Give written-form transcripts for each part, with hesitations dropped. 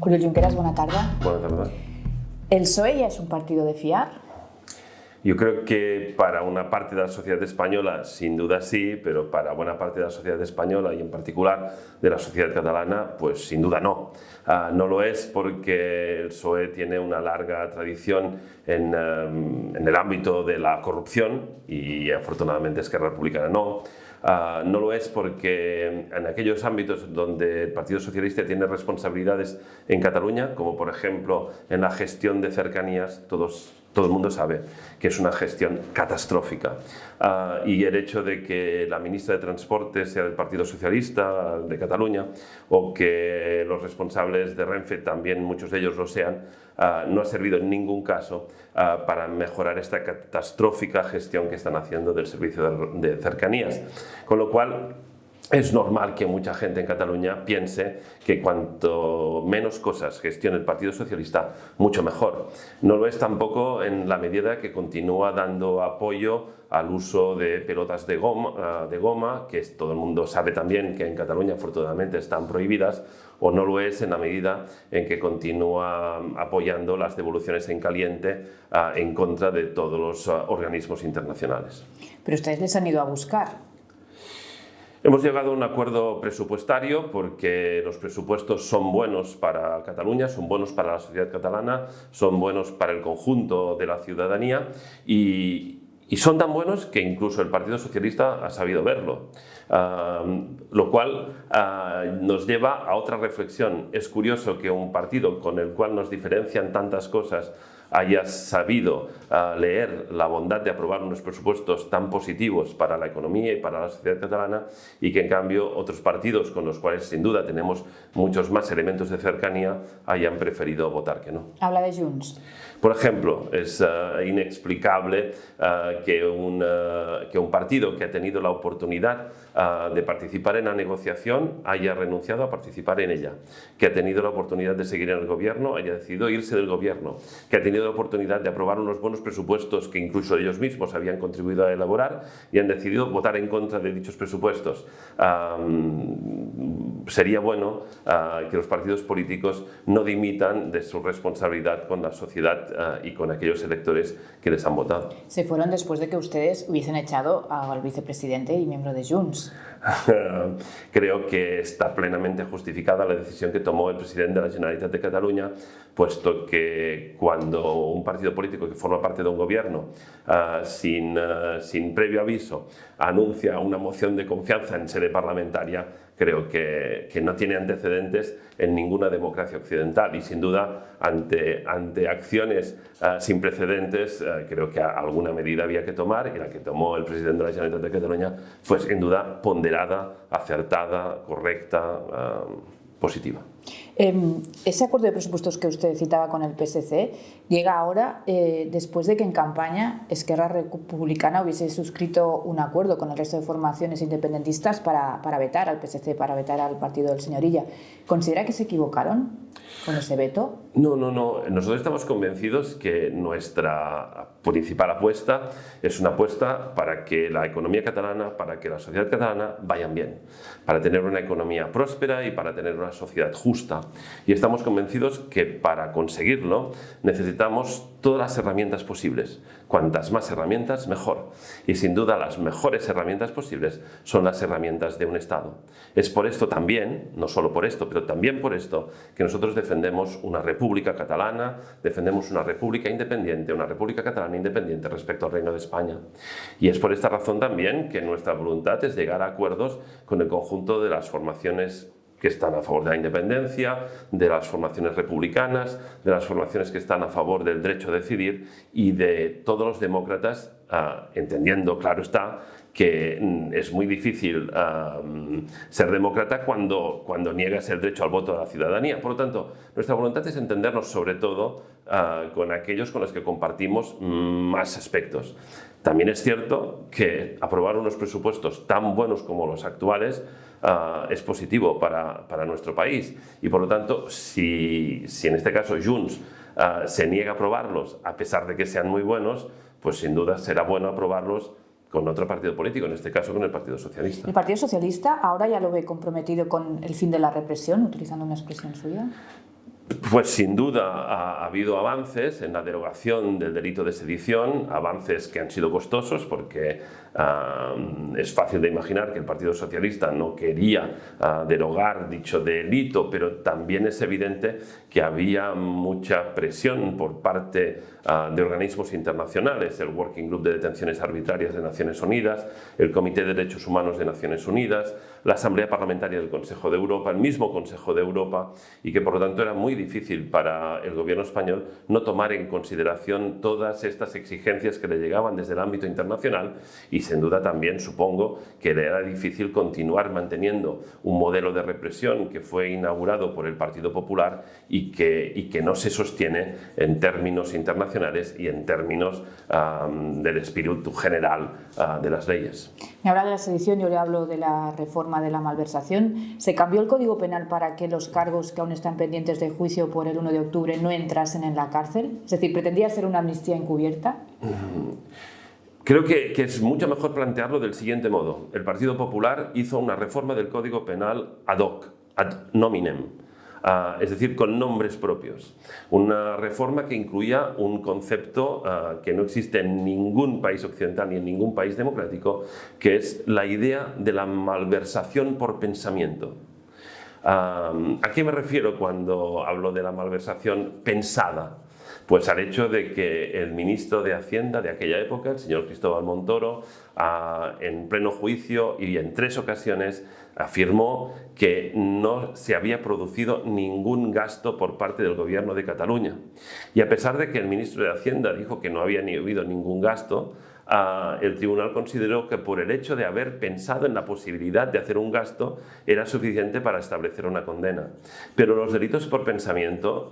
Oriol Junqueras, bona tarda. Bona tarda. ¿El PSOE ya es un partido de fiar? Yo creo que para una parte de la sociedad española sin duda sí, pero para buena parte de la sociedad española y en particular de la sociedad catalana, pues sin duda no. No lo es porque el PSOE tiene una larga tradición en el ámbito de la corrupción y afortunadamente Esquerra Republicana no. No lo es porque en aquellos ámbitos donde el Partido Socialista tiene responsabilidades en Cataluña, como por ejemplo en la gestión de cercanías, todo el mundo sabe que es una gestión catastrófica. Y el hecho de que la ministra de Transporte sea del Partido Socialista de Cataluña o que los responsables de Renfe también, muchos de ellos lo sean, no ha servido en ningún caso para mejorar esta catastrófica gestión que están haciendo del servicio de cercanías. Con lo cual, es normal que mucha gente en Cataluña piense que cuanto menos cosas gestione el Partido Socialista, mucho mejor. No lo es tampoco en la medida que continúa dando apoyo al uso de pelotas de goma, que todo el mundo sabe también que en Cataluña afortunadamente están prohibidas, o no lo es en la medida en que continúa apoyando las devoluciones en caliente en contra de todos los organismos internacionales. Pero ustedes les han ido a buscar. Hemos llegado a un acuerdo presupuestario porque los presupuestos son buenos para Cataluña, son buenos para la sociedad catalana, son buenos para el conjunto de la ciudadanía y son tan buenos que incluso el Partido Socialista ha sabido verlo. Lo cual nos lleva a otra reflexión. Es curioso que un partido con el cual nos diferencian tantas cosas haya sabido leer la bondad de aprobar unos presupuestos tan positivos para la economía y para la sociedad catalana y que en cambio otros partidos con los cuales sin duda tenemos muchos más elementos de cercanía hayan preferido votar que no. Habla de Junts. Por ejemplo, es inexplicable que un partido que ha tenido la oportunidad de participar en la negociación haya renunciado a participar en ella, que ha tenido la oportunidad de seguir en el gobierno, haya decidido irse del gobierno, que ha tenido la oportunidad de aprobar unos buenos presupuestos que incluso ellos mismos habían contribuido a elaborar y han decidido votar en contra de dichos presupuestos. Sería bueno que los partidos políticos no dimitan de su responsabilidad con la sociedad y con aquellos electores que les han votado. Se fueron después de que ustedes hubiesen echado al vicepresidente y miembro de Junts. Creo que está plenamente justificada la decisión que tomó el presidente de la Generalitat de Cataluña, puesto que cuando un partido político que forma parte de un gobierno sin previo aviso anuncia una moción de confianza en sede parlamentaria, creo que no tiene antecedentes en ninguna democracia occidental y sin duda ante acciones sin precedentes creo que alguna medida había que tomar y la que tomó el presidente de la Generalitat de Cataluña fue sin duda ponderada, acertada, correcta, positiva. Ese acuerdo de presupuestos que usted citaba con el PSC llega ahora después de que en campaña Esquerra Republicana hubiese suscrito un acuerdo con el resto de formaciones independentistas para vetar al PSC, para vetar al partido del señor Illa. ¿Considera que se equivocaron con ese veto? No. Nosotros estamos convencidos que nuestra principal apuesta es una apuesta para que la economía catalana, para que la sociedad catalana vayan bien, para tener una economía próspera y para tener una sociedad justa. Y estamos convencidos que para conseguirlo necesitamos todas las herramientas posibles. Cuantas más herramientas, mejor. Y sin duda las mejores herramientas posibles son las herramientas de un Estado. Es por esto también, no solo por esto, pero también por esto, que nosotros defendemos una república catalana, defendemos una república independiente, una república catalana independiente respecto al Reino de España. Y es por esta razón también que nuestra voluntad es llegar a acuerdos con el conjunto de las formaciones que están a favor de la independencia, de las formaciones republicanas, de las formaciones que están a favor del derecho a decidir y de todos los demócratas, entendiendo, claro está, que es muy difícil ser demócrata cuando niegas el derecho al voto a la ciudadanía. Por lo tanto, nuestra voluntad es entendernos sobre todo con aquellos con los que compartimos más aspectos. También es cierto que aprobar unos presupuestos tan buenos como los actuales es positivo para nuestro país y por lo tanto si en este caso Junts se niega a aprobarlos a pesar de que sean muy buenos, pues sin duda será bueno aprobarlos con otro partido político, en este caso con el Partido Socialista. ¿El Partido Socialista ahora ya lo ve comprometido con el fin de la represión, utilizando una expresión suya? Pues sin duda ha habido avances en la derogación del delito de sedición, avances que han sido costosos porque es fácil de imaginar que el Partido Socialista no quería derogar dicho delito, pero también es evidente que había mucha presión por parte de organismos internacionales, el Working Group de Detenciones Arbitrarias de Naciones Unidas, el Comité de Derechos Humanos de Naciones Unidas, la Asamblea Parlamentaria del Consejo de Europa, el mismo Consejo de Europa, y que por lo tanto era muy difícil para el gobierno español no tomar en consideración todas estas exigencias que le llegaban desde el ámbito internacional, y sin duda también supongo que le era difícil continuar manteniendo un modelo de represión que fue inaugurado por el Partido Popular y que no se sostiene en términos internacionales y en términos del espíritu general de las leyes. Me habla de la sedición, yo le hablo de la reforma de la malversación. ¿Se cambió el Código Penal para que los cargos que aún están pendientes de juicio por el 1 de octubre no entrasen en la cárcel? Es decir, ¿pretendía ser una amnistía encubierta? Creo que es mucho mejor plantearlo del siguiente modo. El Partido Popular hizo una reforma del Código Penal ad hoc, ad nominem, es decir, con nombres propios. Una reforma que incluía un concepto que no existe en ningún país occidental ni en ningún país democrático, que es la idea de la malversación por pensamiento. ¿A qué me refiero cuando hablo de la malversación pensada? Pues al hecho de que el ministro de Hacienda de aquella época, el señor Cristóbal Montoro, en pleno juicio y en 3 ocasiones, afirmó que no se había producido ningún gasto por parte del gobierno de Cataluña. Y a pesar de que el ministro de Hacienda dijo que no había habido ningún gasto, el tribunal consideró que por el hecho de haber pensado en la posibilidad de hacer un gasto era suficiente para establecer una condena. Pero los delitos por pensamiento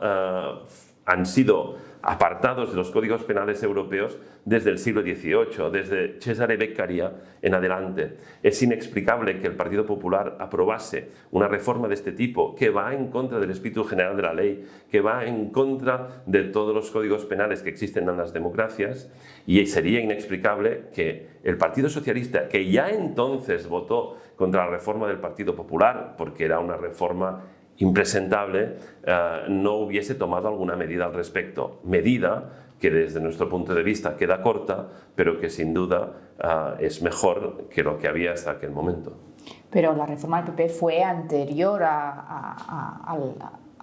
han sido apartados de los códigos penales europeos desde el siglo XVIII, desde Cesare Beccaria en adelante. Es inexplicable que el Partido Popular aprobase una reforma de este tipo que va en contra del espíritu general de la ley, que va en contra de todos los códigos penales que existen en las democracias, y sería inexplicable que el Partido Socialista, que ya entonces votó contra la reforma del Partido Popular, porque era una reforma impresentable, no hubiese tomado alguna medida al respecto. Medida que desde nuestro punto de vista queda corta, pero que sin duda es mejor que lo que había hasta aquel momento. Pero la reforma del PP fue anterior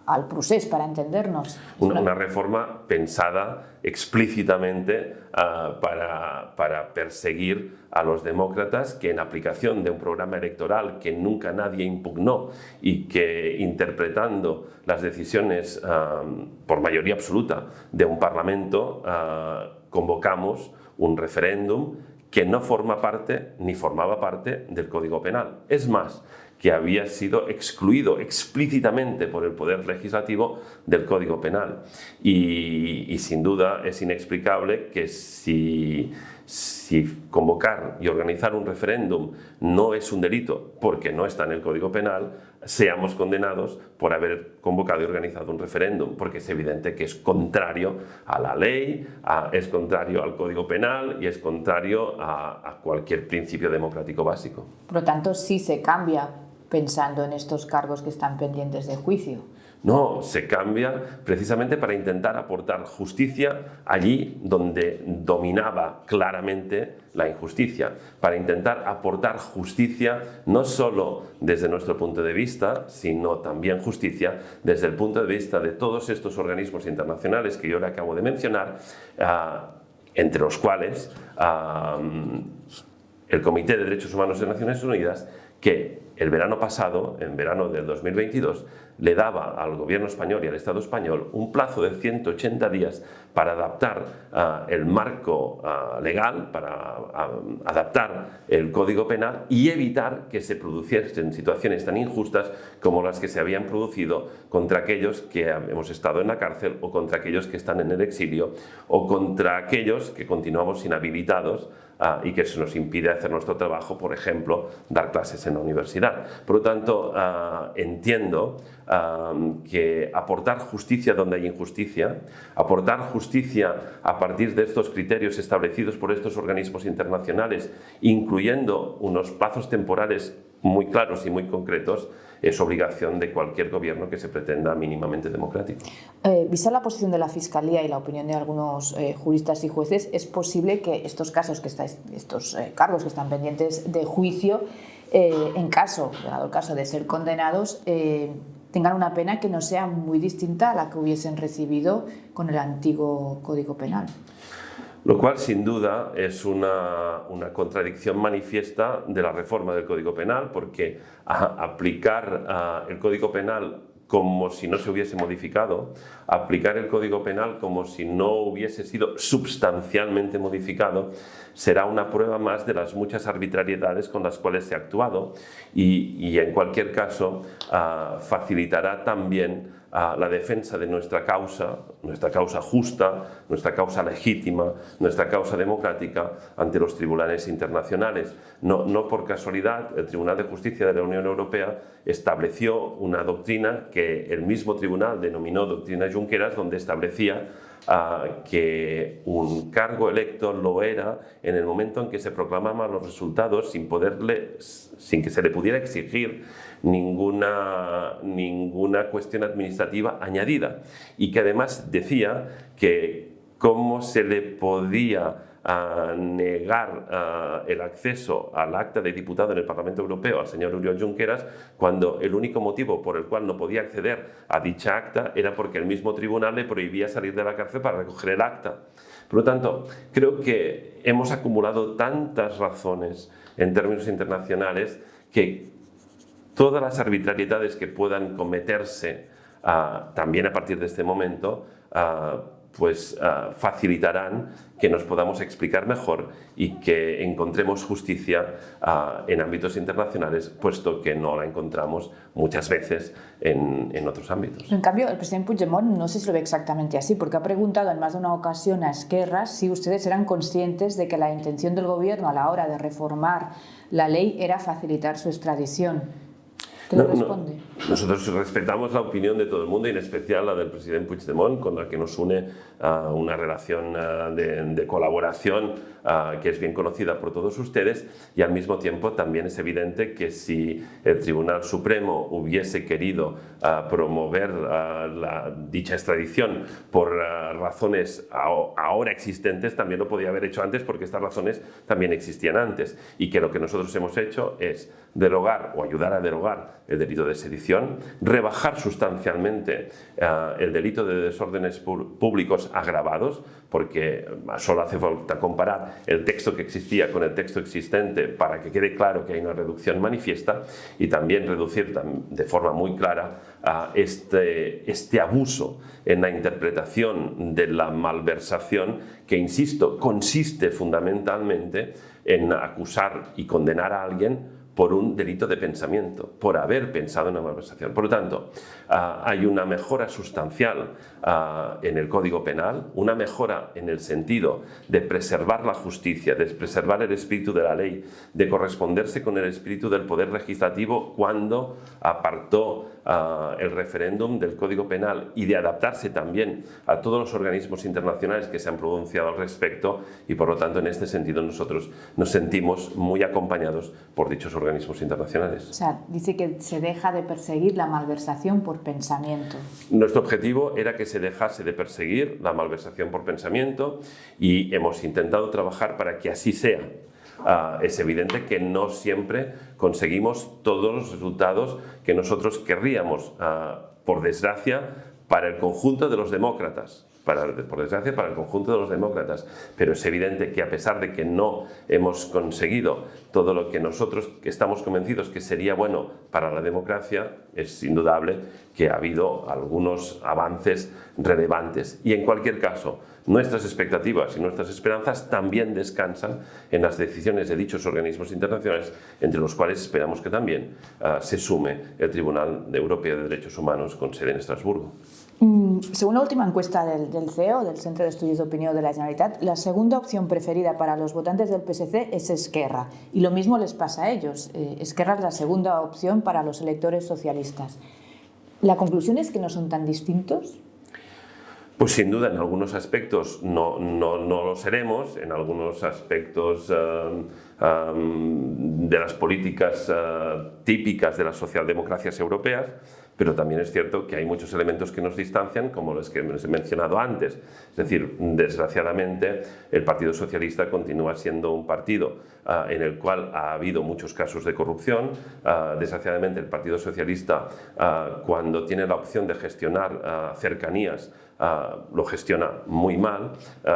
al procés, para entendernos. Una reforma pensada explícitamente para perseguir a los demócratas que, en aplicación de un programa electoral que nunca nadie impugnó y que, interpretando las decisiones por mayoría absoluta de un parlamento, convocamos un referéndum que no forma parte ni formaba parte del Código Penal. Es más, que había sido excluido explícitamente por el Poder Legislativo del Código Penal. Y sin duda es inexplicable que si convocar y organizar un referéndum no es un delito porque no está en el Código Penal, seamos condenados por haber convocado y organizado un referéndum, porque es evidente que es contrario a la ley, es contrario al Código Penal y es contrario a cualquier principio democrático básico. Por lo tanto, sí se cambia pensando en estos cargos que están pendientes de juicio. No, se cambia precisamente para intentar aportar justicia allí donde dominaba claramente la injusticia, para intentar aportar justicia no solo desde nuestro punto de vista, sino también justicia desde el punto de vista de todos estos organismos internacionales que yo le acabo de mencionar, entre los cuales el Comité de Derechos Humanos de Naciones Unidas, que el verano pasado, en verano del 2022, le daba al gobierno español y al Estado español un plazo de 180 días para adaptar el marco legal, para adaptar el Código Penal y evitar que se produciesen situaciones tan injustas como las que se habían producido contra aquellos que hemos estado en la cárcel o contra aquellos que están en el exilio o contra aquellos que continuamos inhabilitados y que se nos impide hacer nuestro trabajo, por ejemplo, dar clases en la universidad. Por lo tanto, entiendo que aportar justicia donde hay injusticia, aportar justicia a partir de estos criterios establecidos por estos organismos internacionales, incluyendo unos plazos temporales muy claros y muy concretos, es obligación de cualquier gobierno que se pretenda mínimamente democrático. Vista la posición de la Fiscalía y la opinión de algunos juristas y jueces, ¿es posible que estos casos, estos cargos que están pendientes de juicio, en caso, llegado el caso de ser condenados, tengan una pena que no sea muy distinta a la que hubiesen recibido con el antiguo Código Penal? Lo cual, sin duda, es una contradicción manifiesta de la reforma del Código Penal, porque aplicar el Código Penal como si no se hubiese modificado, aplicar el Código Penal como si no hubiese sido sustancialmente modificado, será una prueba más de las muchas arbitrariedades con las cuales se ha actuado y en cualquier caso, facilitará también la defensa de nuestra causa justa, nuestra causa legítima, nuestra causa democrática ante los tribunales internacionales. No por casualidad, el Tribunal de Justicia de la Unión Europea estableció una doctrina que el mismo tribunal denominó doctrina Junqueras, donde establecía que un cargo electo lo era en el momento en que se proclamaban los resultados sin que se le pudiera exigir ninguna cuestión administrativa añadida, y que además decía que cómo se le podía negar el acceso al acta de diputado en el Parlamento Europeo al señor Oriol Junqueras, cuando el único motivo por el cual no podía acceder a dicha acta era porque el mismo tribunal le prohibía salir de la cárcel para recoger el acta. Por lo tanto, creo que hemos acumulado tantas razones en términos internacionales que todas las arbitrariedades que puedan cometerse también a partir de este momento facilitarán que nos podamos explicar mejor y que encontremos justicia en ámbitos internacionales, puesto que no la encontramos muchas veces en otros ámbitos. En cambio, el presidente Puigdemont no sé si lo ve exactamente así, porque ha preguntado en más de una ocasión a Esquerra si ustedes eran conscientes de que la intención del gobierno a la hora de reformar la ley era facilitar su extradición. ¿Qué le responde? Nosotros respetamos la opinión de todo el mundo, y en especial la del presidente Puigdemont, con la que nos une una relación de colaboración que es bien conocida por todos ustedes, y al mismo tiempo también es evidente que si el Tribunal Supremo hubiese querido promover dicha extradición por razones ahora existentes, también lo podía haber hecho antes, porque estas razones también existían antes, y que lo que nosotros hemos hecho es derogar o ayudar a derogar el delito de sedición, rebajar sustancialmente el delito de desórdenes públicos agravados, porque solo hace falta comparar el texto que existía con el texto existente para que quede claro que hay una reducción manifiesta, y también reducir de forma muy clara este abuso en la interpretación de la malversación, que, insisto, consiste fundamentalmente en acusar y condenar a alguien por un delito de pensamiento, por haber pensado en una malversación. Por lo tanto, hay una mejora sustancial en el Código Penal, una mejora en el sentido de preservar la justicia, de preservar el espíritu de la ley, de corresponderse con el espíritu del Poder Legislativo cuando apartó el referéndum del Código Penal, y de adaptarse también a todos los organismos internacionales que se han pronunciado al respecto, y por lo tanto en este sentido nosotros nos sentimos muy acompañados por dichos organismos internacionales. O sea, dice que se deja de perseguir la malversación por pensamiento. Nuestro objetivo era que se dejase de perseguir la malversación por pensamiento, y hemos intentado trabajar para que así sea. Es evidente que no siempre conseguimos todos los resultados que nosotros querríamos, por desgracia, para el conjunto de los demócratas. Por desgracia, para el conjunto de los demócratas. Pero es evidente que, a pesar de que no hemos conseguido todo lo que nosotros estamos convencidos que sería bueno para la democracia, es indudable que ha habido algunos avances relevantes. Y en cualquier caso, nuestras expectativas y nuestras esperanzas también descansan en las decisiones de dichos organismos internacionales, entre los cuales esperamos que también se sume el Tribunal Europeo de Derechos Humanos con sede en Estrasburgo. Según la última encuesta del CEO, del Centro de Estudios de Opinión de la Generalitat, la segunda opción preferida para los votantes del PSC es Esquerra, y lo mismo les pasa a ellos. Esquerra es la segunda opción para los electores socialistas. ¿La conclusión es que no son tan distintos? Pues sin duda, en algunos aspectos no lo seremos, en algunos aspectos de las políticas típicas de las socialdemocracias europeas, pero también es cierto que hay muchos elementos que nos distancian, como los que les he mencionado antes. Es decir, desgraciadamente, el Partido Socialista continúa siendo un partido en el cual ha habido muchos casos de corrupción. Desgraciadamente, el Partido Socialista, cuando tiene la opción de gestionar cercanías, lo gestiona muy mal.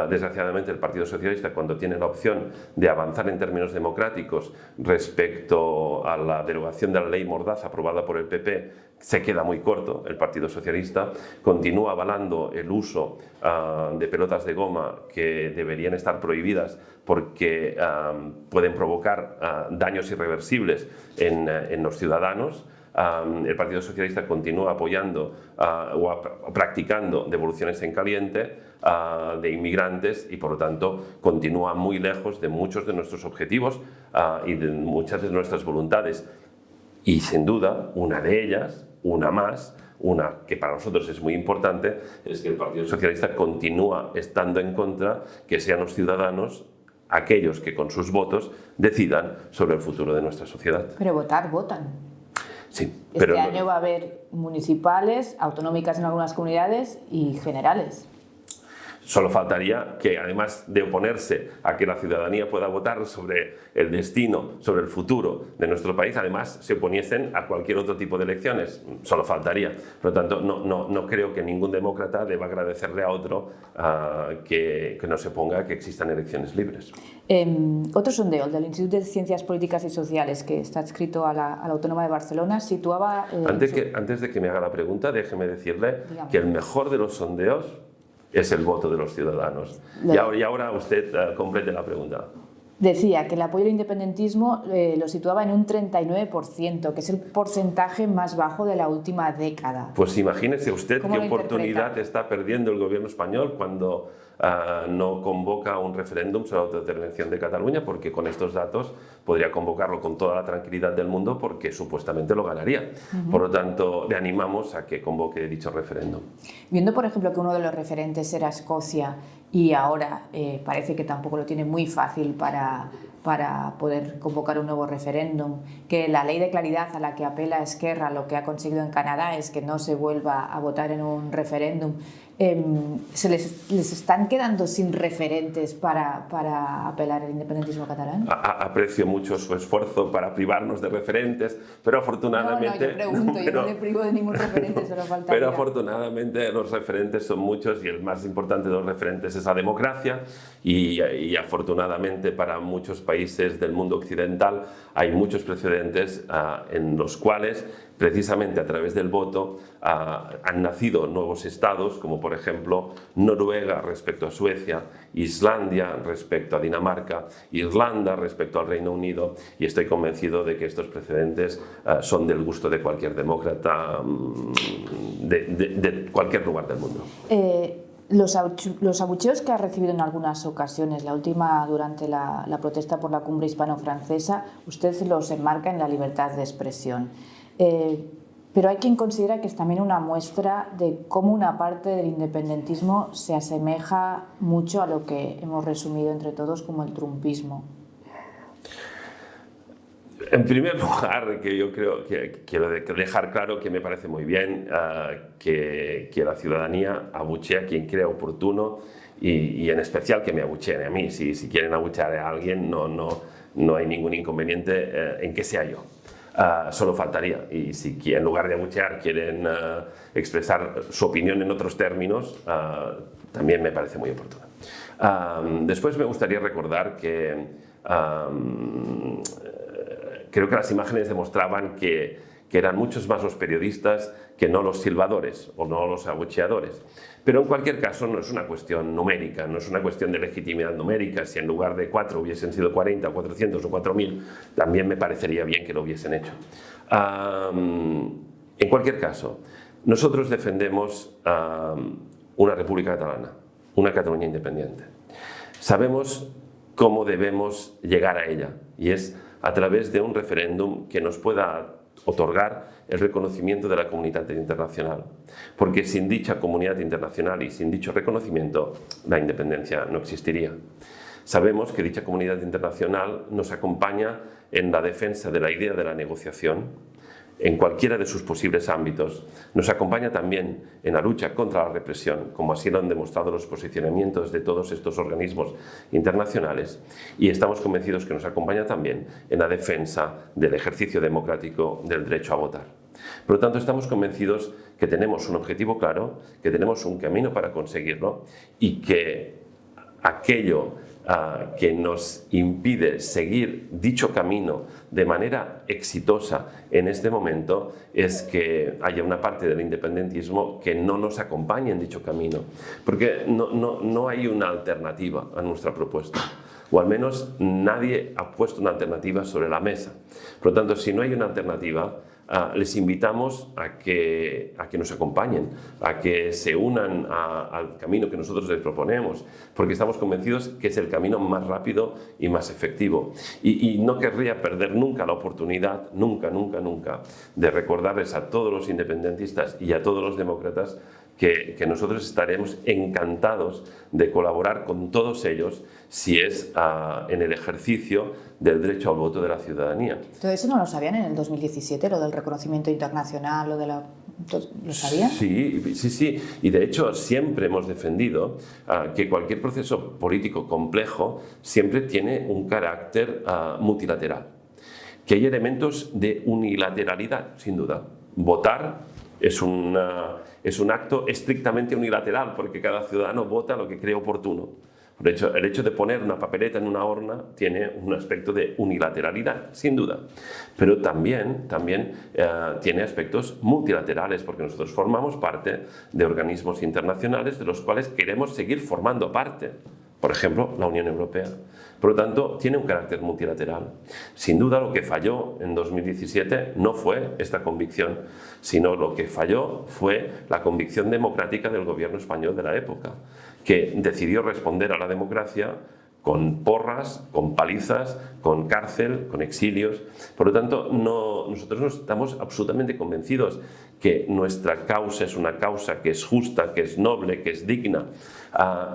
Desgraciadamente, el Partido Socialista, cuando tiene la opción de avanzar en términos democráticos respecto a la derogación de la ley Mordaza aprobada por el PP, se queda muy corto. El Partido Socialista continúa avalando el uso de pelotas de goma que deberían estar prohibidas porque pueden provocar daños irreversibles en los ciudadanos. El Partido Socialista continúa apoyando o practicando devoluciones en caliente de inmigrantes y, por lo tanto, continúa muy lejos de muchos de nuestros objetivos y de muchas de nuestras voluntades. Y, sin duda, una de ellas, una más, una que para nosotros es muy importante, es que el Partido Socialista continúa estando en contra que sean los ciudadanos aquellos que con sus votos decidan sobre el futuro de nuestra sociedad. Pero votan. Sí, pero este año va a haber municipales, autonómicas en algunas comunidades y generales. Solo faltaría que, además de oponerse a que la ciudadanía pueda votar sobre el destino, sobre el futuro de nuestro país, además se oponiesen a cualquier otro tipo de elecciones. Solo faltaría. Por lo tanto, no creo que ningún demócrata deba agradecerle a otro que no se oponga a que existan elecciones libres. Otro sondeo, el del Instituto de Ciencias Políticas y Sociales, que está adscrito a la Autónoma de Barcelona, situaba... Antes de que me haga la pregunta, déjeme decirle que el mejor de los sondeos es el voto de los ciudadanos. Y ahora usted complete la pregunta. Decía que el apoyo al independentismo lo situaba en un 39%, que es el porcentaje más bajo de la última década. Pues imagínese usted qué oportunidad está perdiendo el gobierno español cuando no convoca un referéndum sobre la autodeterminación de Cataluña, porque con estos datos podría convocarlo con toda la tranquilidad del mundo porque supuestamente lo ganaría. Por lo tanto, le animamos a que convoque dicho referéndum. Viendo, por ejemplo, que uno de los referentes era Escocia y ahora parece que tampoco lo tiene muy fácil para poder convocar un nuevo referéndum, que la ley de claridad a la que apela Esquerra, lo que ha conseguido en Canadá es que no se vuelva a votar en un referéndum, ¿se les están quedando sin referentes para apelar al independentismo catalán? Aprecio mucho su esfuerzo para privarnos de referentes, pero afortunadamente... yo pregunto, yo no le privo de ningún referente, solo faltaría. Pero afortunadamente los referentes son muchos y el más importante de los referentes es la democracia y afortunadamente para muchos países del mundo occidental hay muchos precedentes en los cuales precisamente a través del voto han nacido nuevos estados, como por ejemplo Noruega respecto a Suecia, Islandia respecto a Dinamarca, Irlanda respecto al Reino Unido, y estoy convencido de que estos precedentes son del gusto de cualquier demócrata de cualquier lugar del mundo. Los abucheos que ha recibido en algunas ocasiones, la última durante la protesta por la cumbre hispano-francesa, usted los enmarca en la libertad de expresión. Pero hay quien considera que es también una muestra de cómo una parte del independentismo se asemeja mucho a lo que hemos resumido entre todos como el trumpismo. En primer lugar, que yo creo que quiero dejar claro que me parece muy bien que la ciudadanía abuchee a quien crea oportuno y en especial que me abucheen a mí. Si quieren abuchear a alguien, no hay ningún inconveniente en que sea yo. Solo faltaría. Y si en lugar de abuchear quieren expresar su opinión en otros términos, también me parece muy oportuno. Después me gustaría recordar que creo que las imágenes demostraban que eran muchos más los periodistas que no los silbadores o no los abucheadores. Pero en cualquier caso no es una cuestión numérica, no es una cuestión de legitimidad numérica. Si en lugar de 4 hubiesen sido 40, 400 o 4000, también me parecería bien que lo hubiesen hecho. En cualquier caso, nosotros defendemos una República Catalana, una Cataluña independiente. Sabemos cómo debemos llegar a ella, y es a través de un referéndum que nos pueda otorgar el reconocimiento de la comunidad internacional, porque sin dicha comunidad internacional y sin dicho reconocimiento, la independencia no existiría. Sabemos que dicha comunidad internacional nos acompaña en la defensa de la idea de la negociación, en cualquiera de sus posibles ámbitos. Nos acompaña también en la lucha contra la represión, como así lo han demostrado los posicionamientos de todos estos organismos internacionales, y estamos convencidos que nos acompaña también en la defensa del ejercicio democrático del derecho a votar. Por lo tanto, estamos convencidos que tenemos un objetivo claro, que tenemos un camino para conseguirlo y que aquello que nos impide seguir dicho camino de manera exitosa en este momento es que haya una parte del independentismo que no nos acompañe en dicho camino, porque no hay una alternativa a nuestra propuesta, o al menos nadie ha puesto una alternativa sobre la mesa. Por lo tanto, si no hay una alternativa, les invitamos a que nos acompañen, a que se unan al camino que nosotros les proponemos, porque estamos convencidos que es el camino más rápido y más efectivo. Y no querría perder nunca la oportunidad, nunca, de recordarles a todos los independentistas y a todos los demócratas que nosotros estaremos encantados de colaborar con todos ellos si es en el ejercicio del derecho al voto de la ciudadanía. ¿Todo eso no lo sabían en el 2017, lo del reconocimiento internacional, ¿lo sabían? Sí, y de hecho siempre hemos defendido que cualquier proceso político complejo siempre tiene un carácter multilateral, que hay elementos de unilateralidad, sin duda. Votar es un acto estrictamente unilateral, porque cada ciudadano vota lo que cree oportuno. De hecho, el hecho de poner una papeleta en una urna tiene un aspecto de unilateralidad, sin duda. Pero también tiene aspectos multilaterales, porque nosotros formamos parte de organismos internacionales de los cuales queremos seguir formando parte. Por ejemplo, la Unión Europea. Por lo tanto, tiene un carácter multilateral. Sin duda, lo que falló en 2017 no fue esta convicción, sino lo que falló fue la convicción democrática del gobierno español de la época, que decidió responder a la democracia con porras, con palizas, con cárcel, con exilios. Por lo tanto, nosotros no estamos absolutamente convencidos que nuestra causa es una causa que es justa, que es noble, que es digna,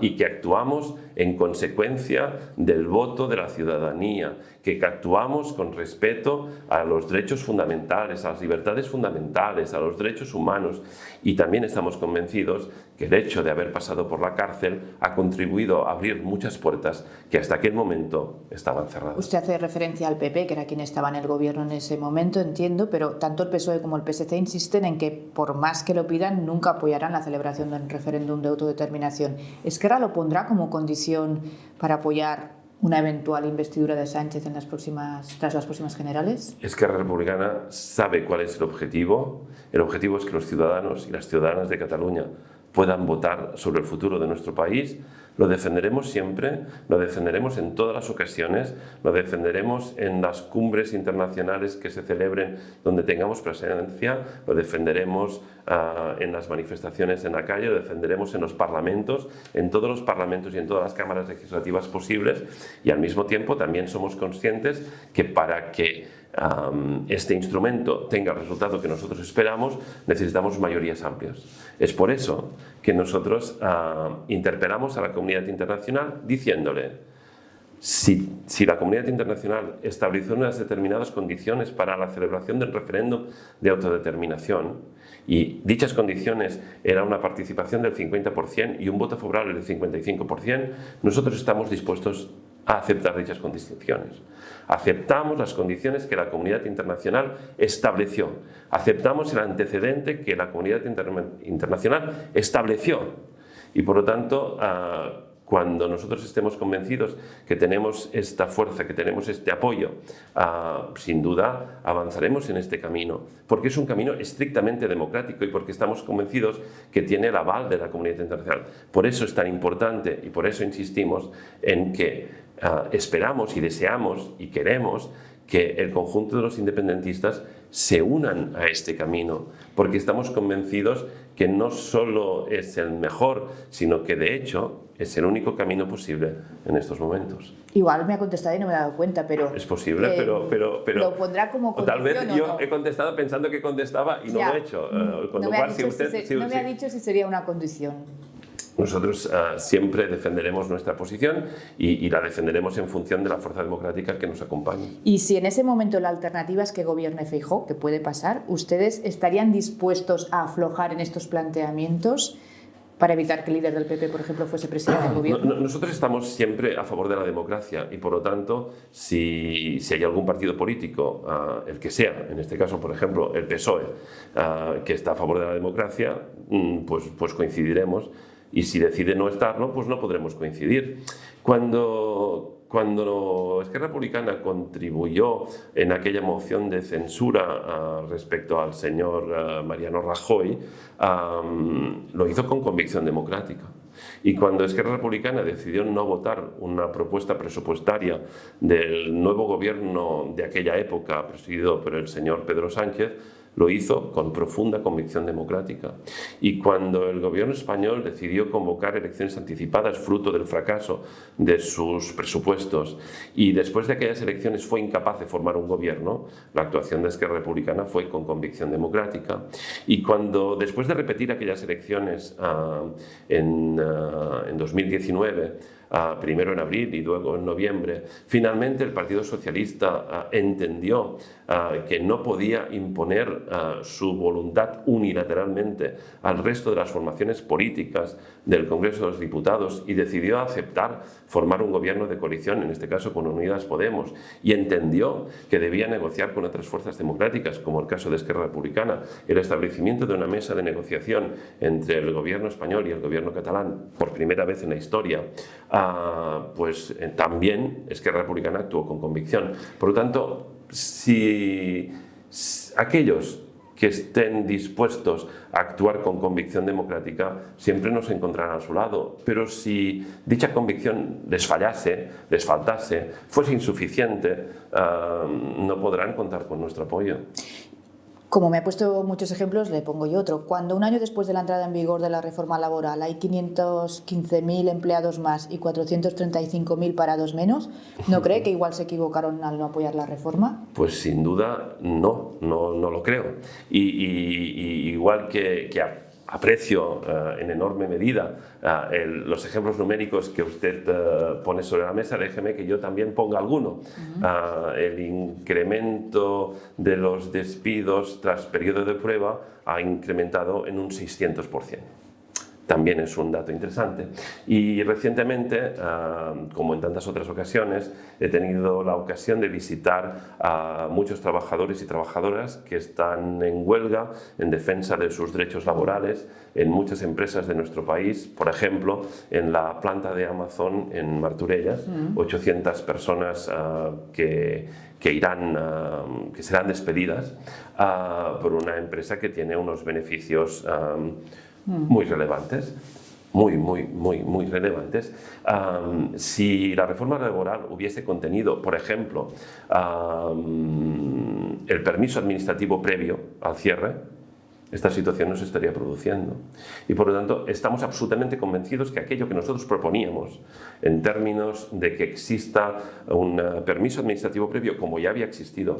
y que actuamos en consecuencia del voto de la ciudadanía, que actuamos con respeto a los derechos fundamentales, a las libertades fundamentales, a los derechos humanos, y también estamos convencidos que el hecho de haber pasado por la cárcel ha contribuido a abrir muchas puertas que hasta aquel momento estaban cerradas. Usted hace referencia al PP, que era quien estaba en el gobierno en ese momento, entiendo, pero tanto el PSOE como el PSC insisten en que, por más que lo pidan, nunca apoyarán la celebración de un referéndum de autodeterminación. ¿Esquerra lo pondrá como condición para apoyar una eventual investidura de Sánchez tras las próximas generales? Esquerra Republicana sabe cuál es el objetivo. El objetivo es que los ciudadanos y las ciudadanas de Cataluña puedan votar sobre el futuro de nuestro país. Lo defenderemos siempre, lo defenderemos en todas las ocasiones, lo defenderemos en las cumbres internacionales que se celebren donde tengamos presencia, lo defenderemos en las manifestaciones en la calle, lo defenderemos en los parlamentos, en todos los parlamentos y en todas las cámaras legislativas posibles, y al mismo tiempo también somos conscientes que para que este instrumento tenga el resultado que nosotros esperamos, necesitamos mayorías amplias. Es por eso que nosotros interpelamos a la comunidad internacional diciéndole: si la comunidad internacional estableció unas determinadas condiciones para la celebración del referéndum de autodeterminación, y dichas condiciones era una participación del 50% y un voto favorable del 55%, nosotros estamos dispuestos a aceptar dichas condiciones. Aceptamos las condiciones que la comunidad internacional estableció. Aceptamos el antecedente que la comunidad internacional estableció. Y por lo tanto, cuando nosotros estemos convencidos que tenemos esta fuerza, que tenemos este apoyo, sin duda avanzaremos en este camino, porque es un camino estrictamente democrático y porque estamos convencidos que tiene el aval de la comunidad internacional. Por eso es tan importante y por eso insistimos en que esperamos y deseamos y queremos que el conjunto de los independentistas se unan a este camino, porque estamos convencidos que no solo es el mejor, sino que de hecho es el único camino posible en estos momentos. Igual me ha contestado y no me he dado cuenta, pero... Es posible, pero ¿lo pondrá como condición o tal vez yo no? he contestado pensando que contestaba y no lo he hecho. Con No lo me cual, ha dicho si sería una condición. Nosotros siempre defenderemos nuestra posición y la defenderemos en función de la fuerza democrática que nos acompañe. Y si en ese momento la alternativa es que gobierne Feijóo, que puede pasar, ¿ustedes estarían dispuestos a aflojar en estos planteamientos para evitar que el líder del PP, por ejemplo, fuese presidente del gobierno? Nosotros estamos siempre a favor de la democracia y, por lo tanto, si hay algún partido político, el que sea, en este caso, por ejemplo, el PSOE, que está a favor de la democracia, pues coincidiremos, y si decide no estarlo, pues no podremos coincidir. Cuando Esquerra Republicana contribuyó en aquella moción de censura respecto al señor Mariano Rajoy, lo hizo con convicción democrática. Y cuando Esquerra Republicana decidió no votar una propuesta presupuestaria del nuevo gobierno de aquella época, presidido por el señor Pedro Sánchez, lo hizo con profunda convicción democrática. Y cuando el gobierno español decidió convocar elecciones anticipadas fruto del fracaso de sus presupuestos y después de aquellas elecciones fue incapaz de formar un gobierno, la actuación de Esquerra Republicana fue con convicción democrática. Y cuando después de repetir aquellas elecciones en 2019, primero en abril y luego en noviembre, finalmente el Partido Socialista entendió que no podía imponer su voluntad unilateralmente al resto de las formaciones políticas del Congreso de los Diputados y decidió aceptar formar un gobierno de coalición, en este caso con Unidas Podemos, y entendió que debía negociar con otras fuerzas democráticas, como el caso de Esquerra Republicana, el establecimiento de una mesa de negociación entre el gobierno español y el gobierno catalán por primera vez en la historia, también Esquerra Republicana actuó con convicción. Por lo tanto, si aquellos que estén dispuestos a actuar con convicción democrática siempre nos encontrarán a su lado, pero si dicha convicción les fallase, les faltase, fuese insuficiente, no podrán contar con nuestro apoyo. Como me ha puesto muchos ejemplos, le pongo yo otro. Cuando un año después de la entrada en vigor de la reforma laboral hay 515.000 empleados más y 435.000 parados menos, ¿no cree que igual se equivocaron al no apoyar la reforma? Pues sin duda no lo creo. Y igual que aprecio en enorme medida los ejemplos numéricos que usted pone sobre la mesa, déjeme que yo también ponga alguno. El incremento de los despidos tras periodo de prueba ha incrementado en un 600%. También es un dato interesante. Y recientemente, como en tantas otras ocasiones, he tenido la ocasión de visitar a muchos trabajadores y trabajadoras que están en huelga en defensa de sus derechos laborales en muchas empresas de nuestro país. Por ejemplo, en la planta de Amazon en Martorelles, 800 personas que serán despedidas por una empresa que tiene unos beneficios muy relevantes, muy relevantes. Si la reforma laboral hubiese contenido, por ejemplo, el permiso administrativo previo al cierre, esta situación no se estaría produciendo. Y por lo tanto, estamos absolutamente convencidos que aquello que nosotros proponíamos, en términos de que exista un permiso administrativo previo, como ya había existido,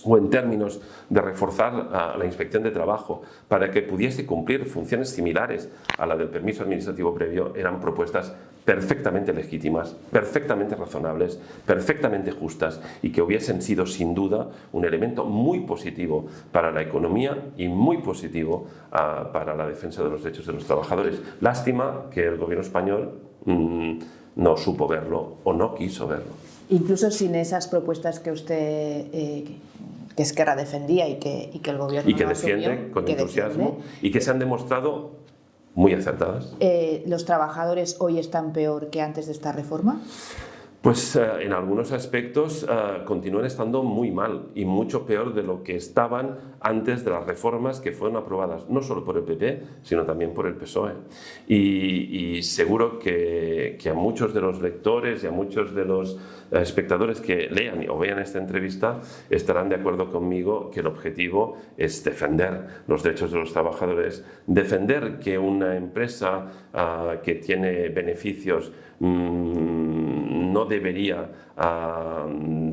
o en términos de reforzar la inspección de trabajo para que pudiese cumplir funciones similares a la del permiso administrativo previo, eran propuestas perfectamente legítimas, perfectamente razonables, perfectamente justas y que hubiesen sido sin duda un elemento muy positivo para la economía y muy positivo para la defensa de los derechos de los trabajadores. Lástima que el gobierno español no supo verlo o no quiso verlo. Incluso sin esas propuestas que usted, que Esquerra defendía y que el gobierno y que defiende con entusiasmo y que se han demostrado muy acertadas. ¿Los trabajadores hoy están peor que antes de esta reforma? Pues en algunos aspectos continúan estando muy mal y mucho peor de lo que estaban antes de las reformas que fueron aprobadas no solo por el PP, sino también por el PSOE. Y seguro que a muchos de los lectores y a muchos de los espectadores que lean o vean esta entrevista estarán de acuerdo conmigo que el objetivo es defender los derechos de los trabajadores, defender que una empresa que tiene beneficios no debería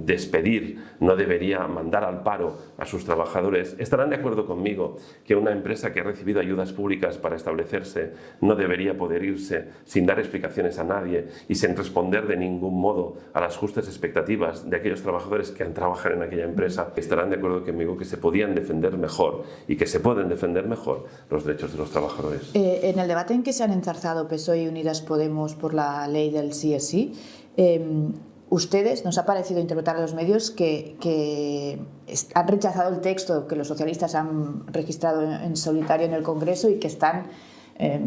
despedir, no debería mandar al paro a sus trabajadores. Estarán de acuerdo conmigo que una empresa que ha recibido ayudas públicas para establecerse no debería poder irse sin dar explicaciones a nadie y sin responder de ningún modo a las justas expectativas de aquellos trabajadores que han trabajado en aquella empresa. Estarán de acuerdo conmigo que se podían defender mejor y que se pueden defender mejor los derechos de los trabajadores. En el debate en que se han enzarzado PSOE y Unidas Podemos por la ley del sí es sí, ustedes, nos ha parecido interpretar a los medios que han rechazado el texto que los socialistas han registrado en solitario en el Congreso y que están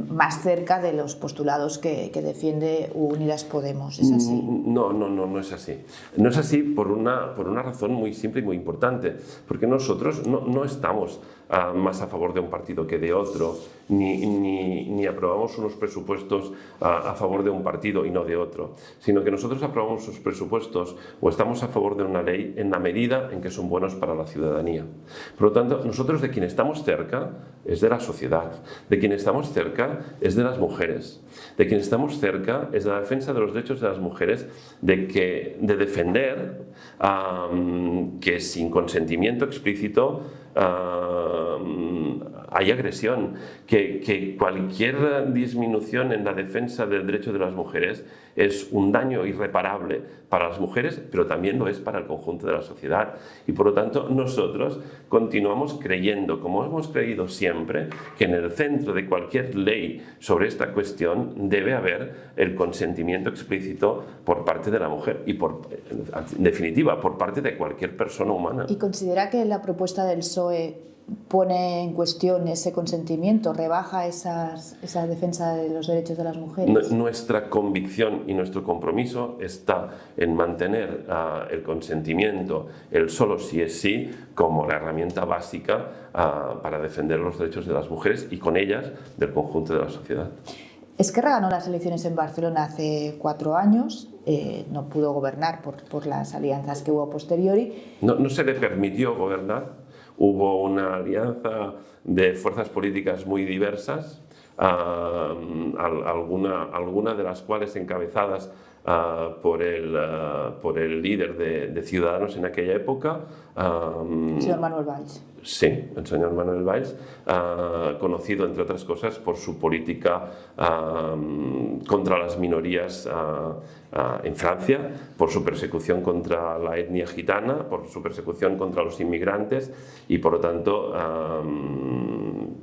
más cerca de los postulados que defiende Unidas Podemos. ¿Es así? No es así. No es así por una razón muy simple y muy importante, porque nosotros no estamos más a favor de un partido que de otro, ni aprobamos unos presupuestos a favor de un partido y no de otro, sino que nosotros aprobamos sus presupuestos o estamos a favor de una ley en la medida en que son buenos para la ciudadanía. Por lo tanto, nosotros de quien estamos cerca es de la sociedad, de quien estamos cerca es de las mujeres, de quien estamos cerca es de la defensa de los derechos de las mujeres, de defender que sin consentimiento explícito hay agresión, que cualquier disminución en la defensa del derecho de las mujeres es un daño irreparable para las mujeres, pero también lo es para el conjunto de la sociedad. Y por lo tanto nosotros continuamos creyendo, como hemos creído siempre, que en el centro de cualquier ley sobre esta cuestión debe haber el consentimiento explícito por parte de la mujer y, en definitiva, por parte de cualquier persona humana. ¿Y considera que la propuesta del PSOE pone en cuestión ese consentimiento, rebaja esa defensa de los derechos de las mujeres? Nuestra convicción y nuestro compromiso está en mantener el consentimiento, el solo sí es sí, como la herramienta básica para defender los derechos de las mujeres y con ellas del conjunto de la sociedad. Esquerra ganó las elecciones en Barcelona hace 4 años, no pudo gobernar por las alianzas que hubo a posteriori. No se le permitió gobernar. Hubo una alianza de fuerzas políticas muy diversas, alguna de las cuales encabezadas por el líder de Ciudadanos en aquella época. Señor Manuel Valls. Sí, el señor Manuel Valls, conocido entre otras cosas por su política contra las minorías en Francia, por su persecución contra la etnia gitana, por su persecución contra los inmigrantes y por lo tanto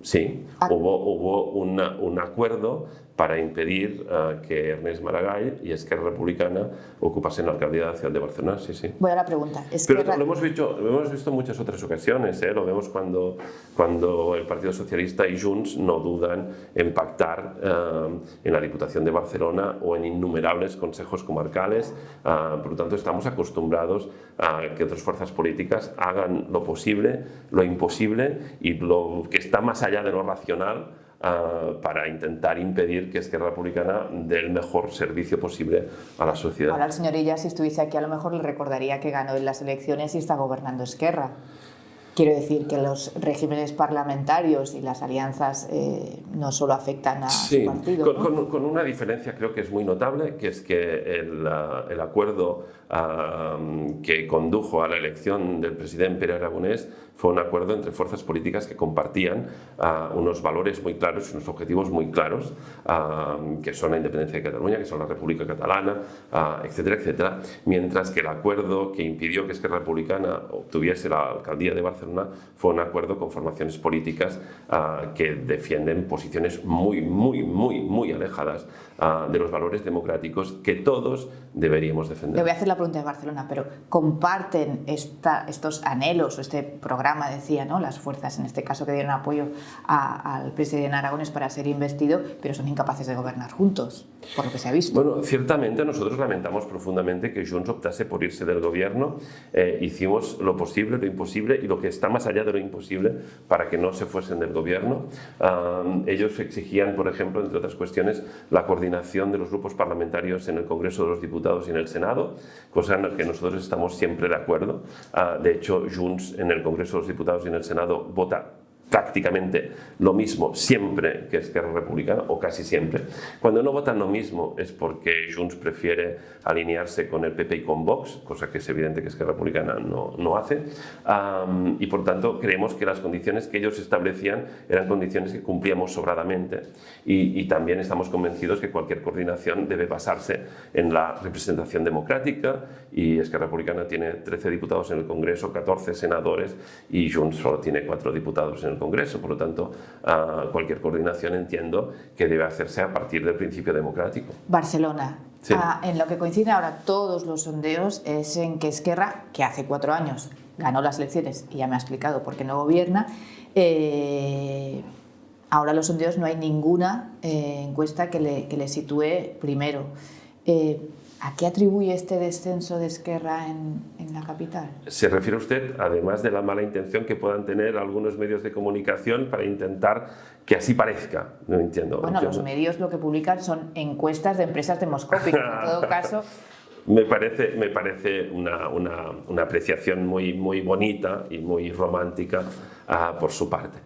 sí, hubo un acuerdo para impedir que Ernest Maragall y Esquerra Republicana ocupasen la alcaldía de la ciudad de Barcelona. Sí, sí. Voy a la pregunta. Pero lo hemos visto en muchas otras ocasiones, lo vemos cuando el Partido Socialista y Junts no dudan en pactar en la Diputación de Barcelona o en innumerables consejos comarcales. Por lo tanto, estamos acostumbrados a que otras fuerzas políticas hagan lo posible, lo imposible y lo que está más allá de lo racional para intentar impedir que Esquerra Republicana dé el mejor servicio posible a la sociedad. Ahora el señor Illa, si estuviese aquí, a lo mejor le recordaría que ganó en las elecciones y está gobernando Esquerra. Quiero decir que los regímenes parlamentarios y las alianzas no solo afectan a su partido. Con una diferencia creo que es muy notable, que es que el acuerdo que condujo a la elección del presidente Pere Aragonès fue un acuerdo entre fuerzas políticas que compartían unos valores muy claros y unos objetivos muy claros, que son la independencia de Cataluña, que son la República Catalana, etcétera, etcétera, mientras que el acuerdo que impidió que Esquerra Republicana obtuviese la alcaldía de Barcelona Barcelona fue un acuerdo con formaciones políticas que defienden posiciones muy alejadas de los valores democráticos que todos deberíamos defender. Le voy a hacer la pregunta de Barcelona, pero ¿comparten estos anhelos o este programa, decía, ¿no?, las fuerzas, en este caso, que dieron apoyo al presidente Aragonés para ser investido, pero son incapaces de gobernar juntos, por lo que se ha visto? Bueno, ciertamente nosotros lamentamos profundamente que Junts optase por irse del gobierno. Hicimos lo posible, lo imposible y lo que está más allá de lo imposible para que no se fuesen del gobierno. Ellos exigían, por ejemplo, entre otras cuestiones, la coordinación de los grupos parlamentarios en el Congreso de los Diputados y en el Senado, cosa en la que nosotros estamos siempre de acuerdo. De hecho, Junts en el Congreso de los Diputados y en el Senado vota prácticamente lo mismo siempre que Esquerra Republicana, o casi siempre. Cuando no votan lo mismo es porque Junts prefiere alinearse con el PP y con Vox, cosa que es evidente que Esquerra Republicana no hace, y por tanto creemos que las condiciones que ellos establecían eran condiciones que cumplíamos sobradamente, y también estamos convencidos que cualquier coordinación debe basarse en la representación democrática, y Esquerra Republicana tiene 13 diputados en el Congreso, 14 senadores, y Junts solo tiene 4 diputados en el Congreso. Por lo tanto, cualquier coordinación entiendo que debe hacerse a partir del principio democrático. Barcelona. Sí. En lo que coinciden ahora todos los sondeos es en que Esquerra, que hace 4 años ganó las elecciones y ya me ha explicado por qué no gobierna, ahora los sondeos no hay ninguna encuesta que le sitúe primero. ¿A qué atribuye este descenso de Esquerra en la capital? ¿Se refiere usted, además de la mala intención que puedan tener algunos medios de comunicación para intentar que así parezca? No entiendo. Bueno, los medios lo que publican son encuestas de empresas demoscópicas. En todo caso... Me parece una apreciación muy bonita y muy romántica por su parte.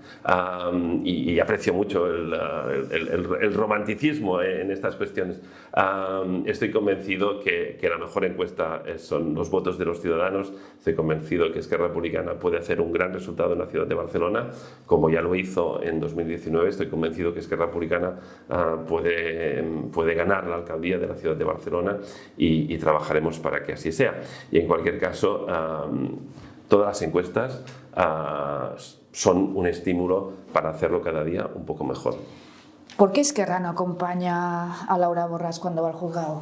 Y aprecio mucho el romanticismo en estas cuestiones. Estoy convencido que la mejor encuesta son los votos de los ciudadanos. Estoy convencido que Esquerra Republicana puede hacer un gran resultado en la ciudad de Barcelona, como ya lo hizo en 2019. Estoy convencido que Esquerra Republicana puede ganar la alcaldía de la ciudad de Barcelona y trabajaremos para que así sea. Y en cualquier caso, todas las encuestas son un estímulo para hacerlo cada día un poco mejor. ¿Por qué Esquerra no acompaña a Laura Borràs cuando va al juzgado?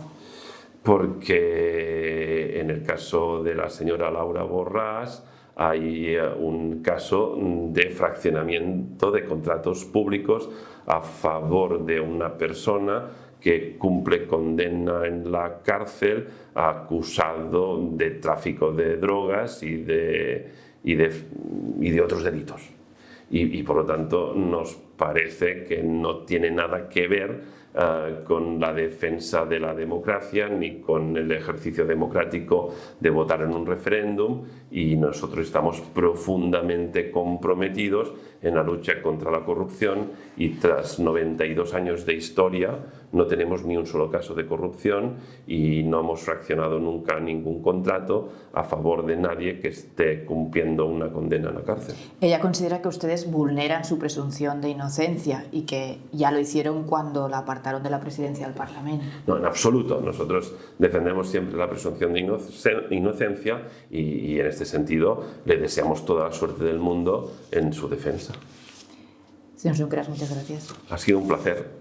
Porque en el caso de la señora Laura Borràs hay un caso de fraccionamiento de contratos públicos a favor de una persona que cumple condena en la cárcel acusado de tráfico de drogas y de otros delitos. Y por lo tanto nos parece que no tiene nada que ver con la defensa de la democracia ni con el ejercicio democrático de votar en un referéndum, y nosotros estamos profundamente comprometidos en la lucha contra la corrupción, y tras 92 años de historia no tenemos ni un solo caso de corrupción y no hemos fraccionado nunca ningún contrato a favor de nadie que esté cumpliendo una condena en la cárcel. Ella considera que ustedes vulneran su presunción de inocencia y que ya lo hicieron cuando la apartaron de la presidencia del Parlamento. No, en absoluto. Nosotros defendemos siempre la presunción de inocencia y en este sentido le deseamos toda la suerte del mundo en su defensa. Señor Junqueras, muchas gracias. Ha sido un placer.